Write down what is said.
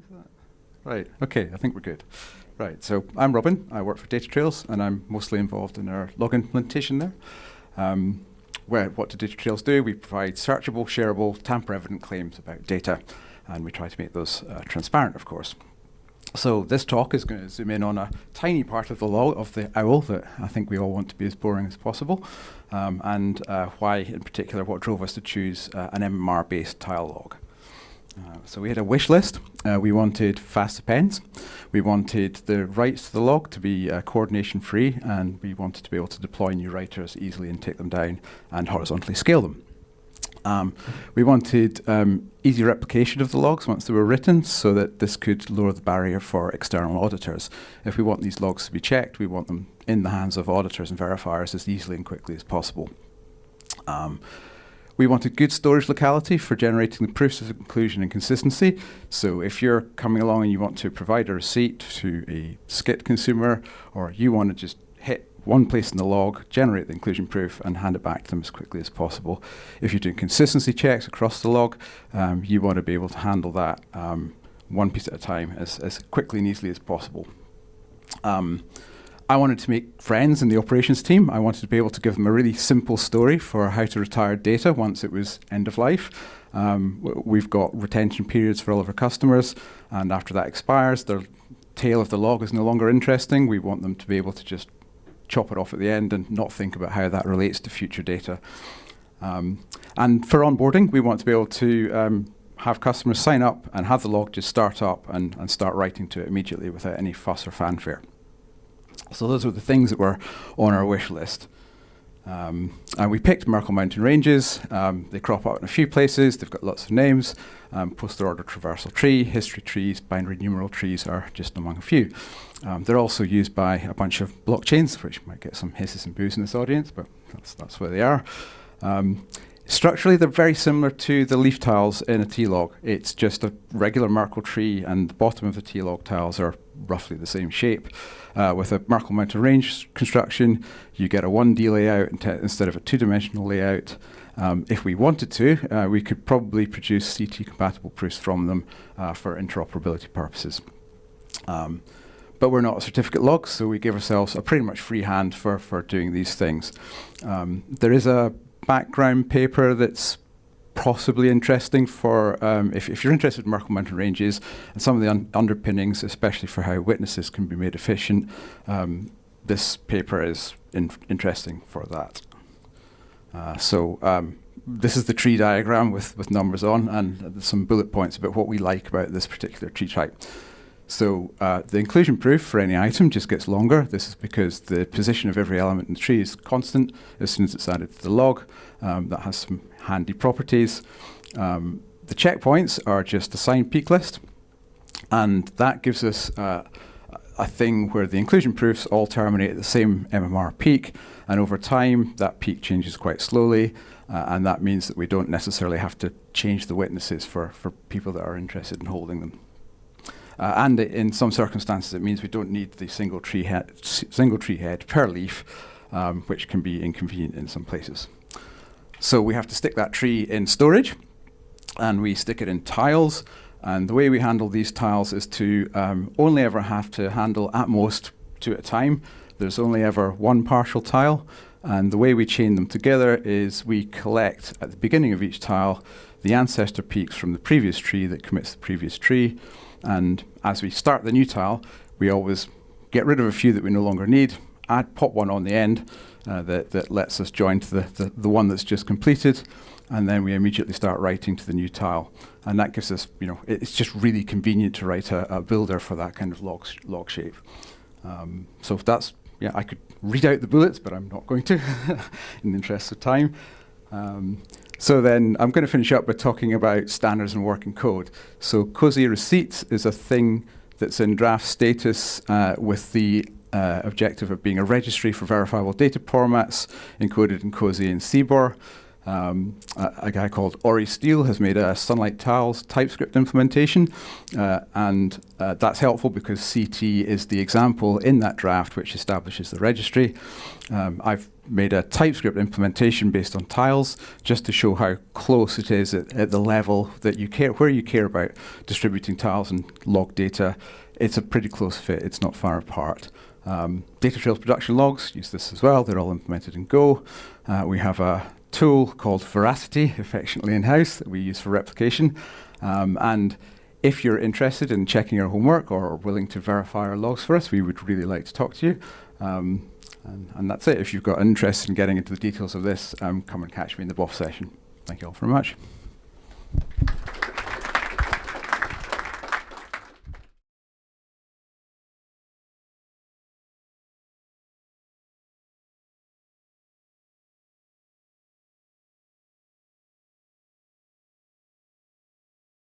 is that? Right, okay, I think we're good. Right, so I'm Robin, I work for Data Trails, and I'm mostly involved in our log implementation there. What do Data Trails do? We provide searchable, shareable, tamper-evident claims about data, and we try to make those transparent, of course. So this talk is going to zoom in on a tiny part of the log of the OWL that I think we all want to be as boring as possible, and why, in particular, what drove us to choose an MMR-based tile log. So we had a wish list. We wanted fast appends. We wanted the writes to the log to be coordination free, and we wanted to be able to deploy new writers easily and take them down and horizontally scale them. We wanted easy replication of the logs once they were written, so that this could lower the barrier for external auditors. If we want these logs to be checked, we want them in the hands of auditors and verifiers as easily and quickly as possible. We wanted good storage locality for generating the proofs of inclusion and consistency. So if you're coming along and you want to provide a receipt to a skit consumer, or you want to just hit one place in the log, generate the inclusion proof, and hand it back to them as quickly as possible. If you're doing consistency checks across the log, you want to be able to handle that one piece at a time as quickly and easily as possible. I wanted to make friends in the operations team. I wanted to be able to give them a really simple story for how to retire data once it was end of life. We've got retention periods for all of our customers, and after that expires, their tail of the log is no longer interesting. We want them to be able to just chop it off at the end and not think about how that relates to future data. And for onboarding, we want to be able to have customers sign up and have the log just start up and start writing to it immediately without any fuss or fanfare. So those are the things that were on our wish list. And we picked Merkle Mountain Ranges. They crop out in a few places. They've got lots of names. Poster order traversal tree, history trees, binary numeral trees are just among a few. They're also used by a bunch of blockchains, which might get some hisses and boos in this audience, but that's where they are. Structurally, they're very similar to the leaf tiles in a T-log. It's just a regular Merkle tree, and the bottom of the T-log tiles are roughly the same shape. With a Merkle Mountain Range construction, you get a 1D layout instead of a two-dimensional layout. If we wanted to, we could probably produce CT-compatible proofs from them for interoperability purposes. But we're not a certificate log, so we give ourselves a pretty much free hand for doing these things. There is a background paper that's possibly interesting for if you're interested in Merkle Mountain Ranges and some of the underpinnings, especially for how witnesses can be made efficient. This paper is interesting for that. This is the tree diagram with numbers on, and some bullet points about what we like about this particular tree type. So the inclusion proof for any item just gets longer. This is because the position of every element in the tree is constant as soon as it's added to the log. That has some handy properties. The checkpoints are just a signed peak list, and that gives us a thing where the inclusion proofs all terminate at the same MMR peak, and over time that peak changes quite slowly, and that means that we don't necessarily have to change the witnesses for people that are interested in holding them. And in some circumstances, it means we don't need the single tree head per leaf, which can be inconvenient in some places. So we have to stick that tree in storage, and we stick it in tiles. And the way we handle these tiles is to only ever have to handle at most 2 at a time. There's only ever one partial tile. And the way we chain them together is we collect at the beginning of each tile the ancestor peaks from the previous tree that commits the previous tree. And as we start the new tile, we always get rid of a few that we no longer need, pop one on the end that lets us join to the one that's just completed, and then we immediately start writing to the new tile. And that gives us, it's just really convenient to write a builder for that kind of log shape. So that's, I could read out the bullets, but I'm not going to in the interest of time. So then I'm going to finish up by talking about standards and working code. So COSI receipts is a thing that's in draft status with the objective of being a registry for verifiable data formats encoded in COSI and CBOR. A guy called Ori Steele has made a Sunlight Tiles TypeScript implementation, and that's helpful because CT is the example in that draft which establishes the registry. I've made a TypeScript implementation based on tiles, just to show how close it is at the level that you care, where you care about distributing tiles and log data. It's a pretty close fit. It's not far apart. Data Trails production logs use this as well. They're all implemented in Go. We have a tool called Veracity, affectionately in-house, that we use for replication. And if you're interested in checking our homework or willing to verify our logs for us, we would really like to talk to you. And that's it. If you've got interest in getting into the details of this, come and catch me in the BOF session. Thank you all very much.